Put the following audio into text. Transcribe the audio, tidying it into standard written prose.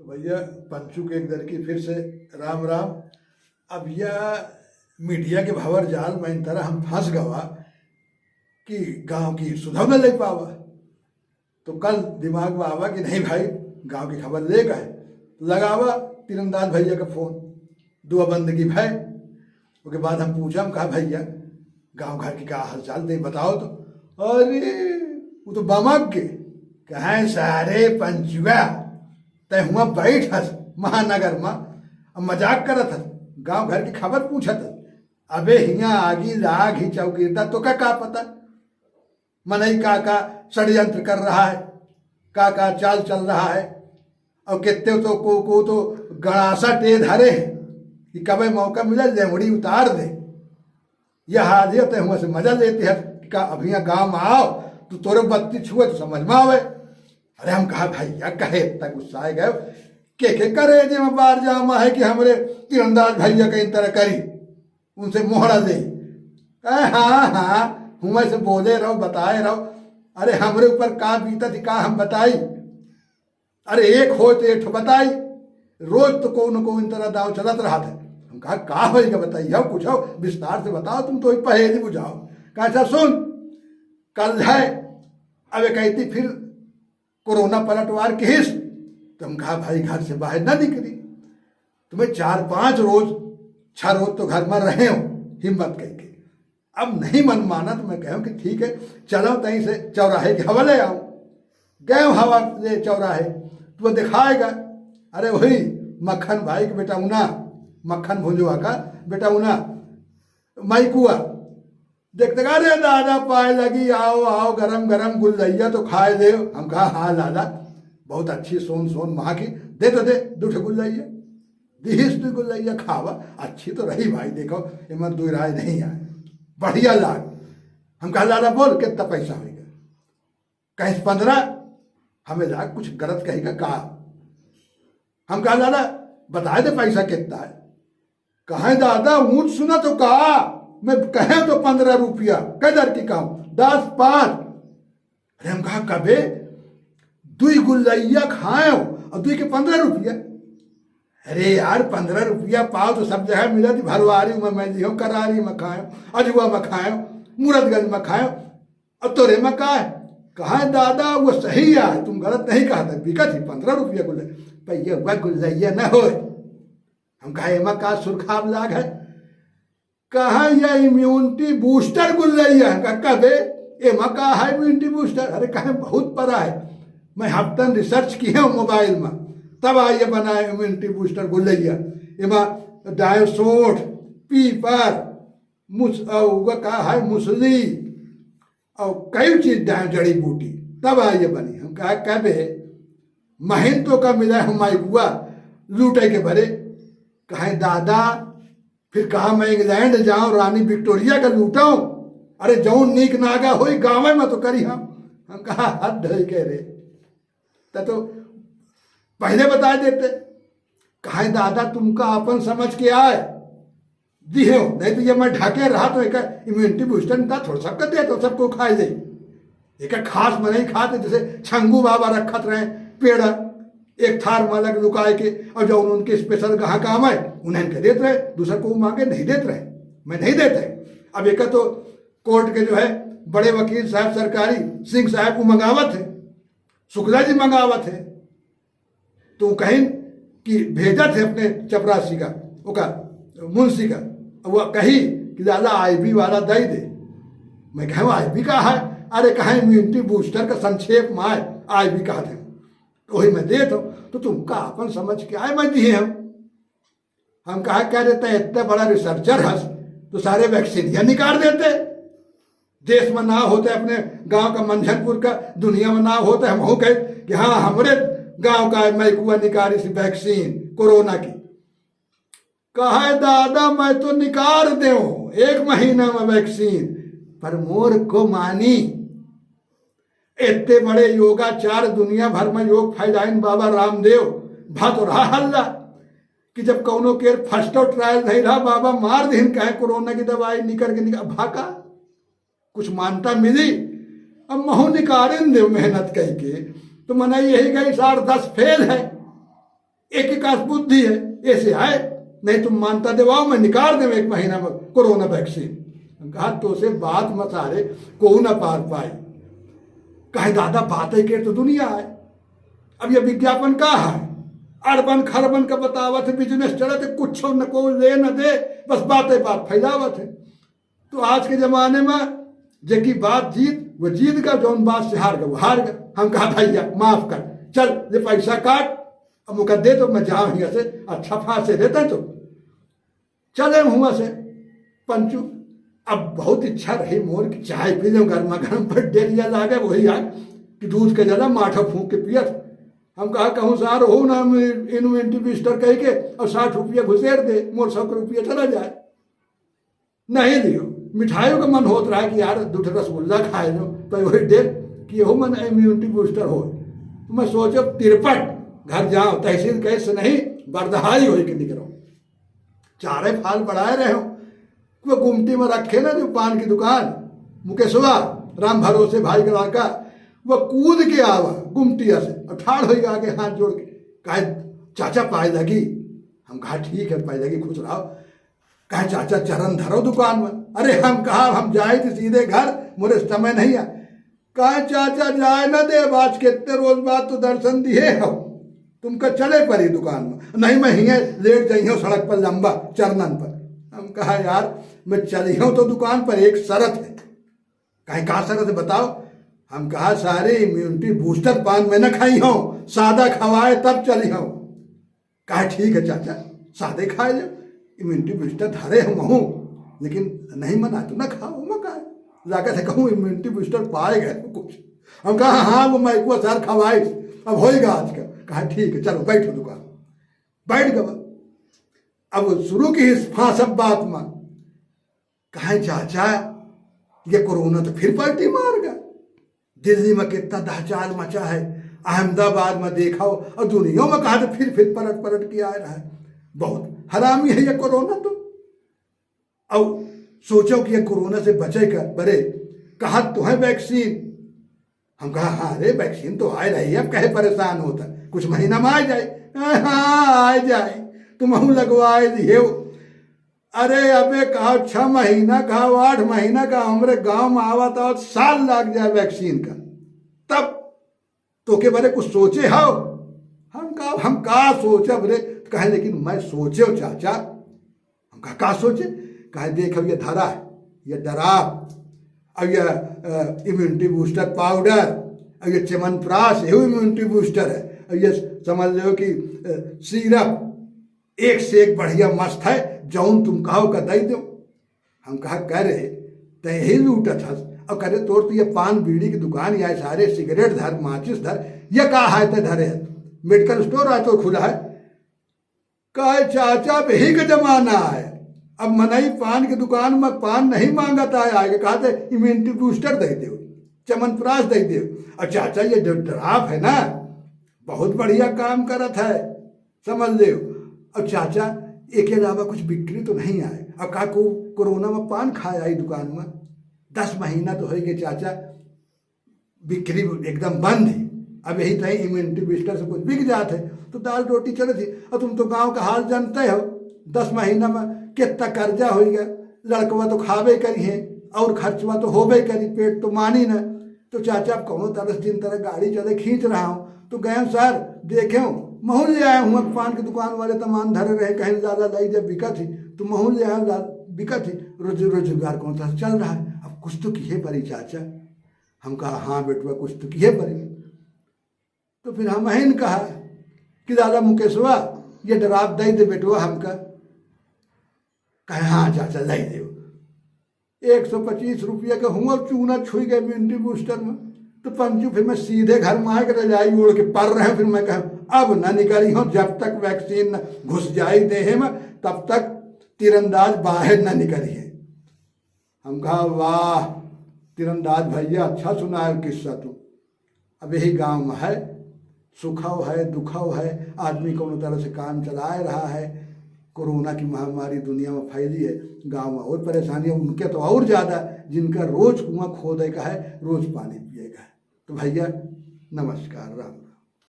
तो भैया पंचू के एक दर की फिर से राम राम। अब यह मीडिया के भंवर जाल में इन तरह हम फंस गवा कि गांव की सुधर न ले पावा। तो कल दिमाग में आवा कि नहीं भाई गांव की खबर ले गए, लगावा तीरंदाज भैया का फोन, दुआ बंद की भाई। उसके बाद हम पूछा, हम कहा भैया गांव घर की क्या हाल चाल दे बताओ। तो अरे वो तो बमक के कहें सारे पंचुआ तय हुआ बैठ हस महानगर में अब मजाक करत हस, गांव घर की खबर पूछत हस। अबे हिया आगी लाग ही चौकीरता तो का पता मनई का षड्यंत्र कर रहा है, का चाल चल रहा है। और कितने तो को तो गड़ासा टे धरे हैं कि कभी मौका मिला लेमड़ी उतार दे। यह हाजियत है हुआ से मजा लेते हैं कि का अभी यहाँ गाँव में आओ तो तोरे बत्ती छुए तो समझ में आवे। अरे हम कहा भैया कहे तक गुस्सा आ गए के करे जे में बार जामा है कि हमरे तीरंदाज भैया कहीं तरह करी उनसे मोहरा दे। हाँ हुआ से बोले रहो बताए रहो। अरे हमरे ऊपर का बीता थी का हम बताई। अरे एक हो तो एक बताई, रोज तो को न को इन तरह दाव चलत रहा था। हम कहा का होगा बताइए कुछ हो विस्तार से बताओ, तुम तो पहेली बुझाओ। कहा सुन कल है अब कहती फिर कोरोना पलटवार की हिस्स। तुम कहा भाई घर से बाहर ना निकली, तुम्हें 4-5 रोज 6 रोज तो घर में रहे हो हिम्मत कह के। अब नहीं मन माना तो मैं कहूँ कि ठीक है चलो तहीं से चौराहे की हवा ले आओ। गए हवा ले चौराहे तो दिखाएगा। अरे वही मक्खन भाई के बेटा उना, मक्खन भुंजवा का बेटा उना मैकुआ देखते का रे दादा पाए लगी आओ आओ गरम गरम गुल्लैया तो खाए दे। हम कहा हाँ दादा बहुत अच्छी सोन वहाँ की दे तो दे 2 गुल्लैया दिहिस 2 गुल्लैया खावा अच्छी तो रही भाई देखो इमन 2 राय नहीं आए बढ़िया लाग। हम कहा दादा बोल कितना पैसा होगा। कहीं 15 हमें लाग कुछ गलत कहेगा का। हम कहा दादा बता दे पैसा कितना है। कहे दादा ऊँच सुना तो कहा मैं कहे तो 15 रुपया कदर की काम 10-5। अरे हम कहा कबे 2 गुल्लैया खाए और 2 के 15 रुपया। अरे यार 15 रुपया पाओ तो सब जगह मिला थी। भरवारी में मैं लियो, करारी में खाए, अजवा में खाए, मूरतगंज में खाए और तोरे में का है। कहा दादा वो सही है तुम गलत नहीं कहा था बिका थी 15 रुपया गुल्लैया हुआ गुल्लैया न हो। हम कहा एमा का सुरखाब लाग है। कहा यह इम्यूनिटी बूस्टर गुल्लैया कबे एमा का है इम्यूनिटी बूस्टर। अरे कहे बहुत परा है, मैं हफ्तन रिसर्च किया हूँ मोबाइल में तब आइए बनाए इम्यूनिटी बूस्टर गुल्लैया। एमा डायोसोठ पीपर का है मुसली और कई चीज जड़ी बूटी तब आइए बनी। हम कहा कबे महीनों का मिला है माइकुआ लूटे के भरे। कहे दादा फिर कहा मैं इंग्लैंड जाऊं रानी विक्टोरिया का लूटाऊं। अरे जौन नीक नागा हो गाँव में तो करी हम कहा हद धोई कह रहे तो पहले बता देते। कहे दादा तुमका अपन समझ के आए दिहे नहीं तो ये मैं ढके रहा तो एक इम्यूनिटी बूस्टर का थोड़ा सबका दे तो सबको खाए दे। एक खास में नहीं खाते जैसे छंगू बाबा रखत रहे पेड़ एक थार मालक लुकाए के और जो उनके स्पेशल कहाँ काम है उन्हें के देते रहे, दूसरे को मांगे नहीं देते रहे, मैं नहीं देते। अब एक तो कोर्ट के जो है बड़े वकील साहब सरकारी सिंह साहब को मंगावत है, शुक्ला जी मंगावत है तो कहीं कि भेजा थे अपने चपरासी का ओका मुंशी का। वो कही कि लाला आईबी वाला दे दे। मैं कहूँ आईबी का है। अरे कहें इम्यूनिटी बूस्टर का संक्षेप में आए आईबी कहा थे तो वही मैं दे तो तुमका अपन समझ के आए मैं दिए हम कहा कह देते इतने बड़ा रिसर्चर हस तो सारे वैक्सीन निकाल देते। देश में ना होते अपने गांव का मंझनपुर का दुनिया में ना होते हम हो कहे कि हाँ हमारे गांव का मैकुआ निकाली सी वैक्सीन कोरोना की। कहा दादा मैं तो निकाल दे 1 महीना में वैक्सीन पर मोर को मानी इतने बड़े योगाचार दुनिया भर में योग फैलाइन बाबा रामदेव भात रहा हल्ला कि जब कौनो के फर्स्ट ट्रायल नहीं रहा बाबा मार दिन कहे कोरोना की दवाई निकल के निकल भाका कुछ मानता मिली। अब महू निकालें दे मेहनत कह के तो मना यही गई 8-10 फेल है। एक एक आस बुद्धि है, ऐसे आए नहीं तुम मानता दिवाओ, मैं निकाल दे 1 महीना में कोरोना वैक्सीन। कहा तो से बात मत हारे को ना पार पाई। कहे दादा बातें के तो दुनिया है, अब ये विज्ञापन का है, अरबन खरबन का बतावत है, बिजनेस चलत है, कुछ न को ले न दे, बस बातें बात फैलावत है। तो आज के जमाने में जेकी बात जीत वो जीत गया, जौन बात से हार गया वो हार गया। हम कहा भैया माफ कर, चल ये पैसा काट, अब मुका दे तो मैं जाऊँ यहाँ से, अच्छा फांसे देते तो चले हुआ से पंचू। अब बहुत इच्छा रही मोर की चाय पी लो गर्मा गर्म, पर डेरिया लागे वही आग कि दूध के जला माठा फूंक के पियत। हम कहा कहूँ सार हो ना इन्वेंटिव बिस्टर कह के और 60 रुपया घुसेर दे, मोर 100 रुपया चला जाए। नहीं दियो, मिठाइयों का मन होता रहा कि यार 2 रसगुल्ला खाए लो, तो वही डेर कि हो मन इम्यूनिटी बूस्टर हो। तो मैं सोचो 53 घर जाओ, तहसील कैसे नहीं बर्दहाई हो कि निकलो, चारे फाल बढ़ाए रहे हो। वो गुमटी में रखे ना जो पान की दुकान, मुकेशवा राम भरोसे भाई का लड़का, वो कूद के आवा गुमटिया से और ठाड़ हो गया आगे हाथ जोड़ के, कहे चाचा पाए लगी। हम कहा ठीक है पाए लगी, खुश रहो। कहे चाचा चरण धरो दुकान में। अरे हम कहा हम जाए थे सीधे घर, मोरे समय नहीं है। कहे चाचा जाए ना दे, आज कितने रोज बाद तो दर्शन दिए हो, तुमका चले परी दुकान में। नहीं मैं हियाँ लेट जाइयो सड़क पर लंबा चरणन पर। हम कहा यार मैं चली हूँ तो दुकान पर, एक शरत है। कहीं कहा शरत है बताओ। हम कहा सारे इम्यूनिटी बूस्टर पान में न खाई हो, सादा खवाए तब चली हो। कहा ठीक है चाचा सादे खाए लो, इम्यूनिटी बूस्टर धरे हम हूँ, लेकिन नहीं मना तो ना खाओ। मैं कहा जाकर से कहूँ इम्यूनिटी बूस्टर पाए गए कुछ। हम कहा हाँ वो मैं को सर खवाई अब होएगा आज का। कहा ठीक है चलो बैठो दुकान, बैठ गया। अब शुरू की फांसब बात में, कहे चाचा ये कोरोना तो फिर पलटी मार गया। दिल्ली में कितना दहचाल मचा है, अहमदाबाद में देखा हो, और दुनिया में कहा तो फिर पलट के आ रहा है। बहुत हरामी है ये कोरोना। तो अब सोचो कि ये कोरोना से बचेगा बरे, कहा तो है वैक्सीन। हम कहा हाँ अरे वैक्सीन तो आ रही है, अब कहे परेशान होता, कुछ महीना में आ जाए। हाँ आ जाए, तुम लगवाए दिए। अरे अबे कहा 6 महीना कहा 8 महीना का हमारे गांव में आवा था, साल लग जाए वैक्सीन का, तब तो के बारे कुछ सोचे हो। हम कहा सोचे बरे, कहे लेकिन मैं सोचे हो चाचा। हम कहा सोचे, कहे देखो ये धरा है, ये डराव, अब ये इम्यूनिटी बूस्टर पाउडर, अब ये च्यवनप्राश ये इम्यूनिटी बूस्टर है, अब ये समझ लो कि सिरप एक से एक बढ़िया मस्त है, जौन तुम कहो का दई दो। हम कहा करे तो यही लूटत हस, और करे तोर तो ये पान बीड़ी की दुकान या सारे सिगरेट धर माचिस धर, ये कहा है तो धरे मेडिकल स्टोर है तो खुला है। कहे चाचा यही का जमाना है, अब मनई पान की दुकान में पान नहीं मांगता है, आगे कहा थे इम्यूनिटी बूस्टर दे दो, च्यवनप्राश दे दो। और चाचा ये जो ड्राफ है ना बहुत बढ़िया काम करत है, समझ ले। अब चाचा एक के अलावा कुछ बिक्री तो नहीं आए। अब कहा को कोरोना में पान खाया आई दुकान में, 10 महीना तो हो गए चाचा, बिक्री एकदम बंद है। अब यही था इम्यूनिटी बूस्टर से कुछ बिक जाते तो दाल रोटी चले थी। और तुम तो गांव का हाल जानते हो, 10 महीना में कितना कर्जा हो गया, लड़कवा तो खावे करी है और खर्चवा तो होबे करी, पेट तो मानी न। तो चाचा अब कौनो तरह जिन तरह गाड़ी चले खींच रहा हूँ, तो गए सर देखे महूल ले आया हूँ। पान की दुकान वाले तमान धरे रहे, कहीं ज़्यादा लाई जब बिका थी तो महूल ले आया बिका थी, रोजगार कौन सा चल रहा है। अब कुछ तो किए परी चाचा। हम कहा हाँ बेटुआ कुछ तो किए परी। तो फिर हम अहन कहा कि दादा मुकेशवा ये डराव दे दे बेटुआ हमका। कहे हाँ चाचा लाई दे। 125 रुपया का हुआ चूना छुई गए इम्यूनिटी बूस्टर में। तो पंचू फिर मैं सीधे घर में आकर रजाई ओढ़ के पड़ रहे हैं। फिर मैं कहा अब न निकली हूँ, जब तक वैक्सीन न घुस जाई देह में तब तक तीरंदाज बाहर न निकली है। हम कहा वाह तीरंदाज भैया अच्छा सुना है किस्सा तू। अब यही गांव में है, सुखाव है दुखाव है, आदमी को तरह से काम चला रहा है। कोरोना की महामारी दुनिया में फैली है, गांव में और परेशानी है, उनके तो और ज़्यादा, जिनका रोज कुआं खोदे का है, रोज पानी पिए का है। तो भैया नमस्कार, राम।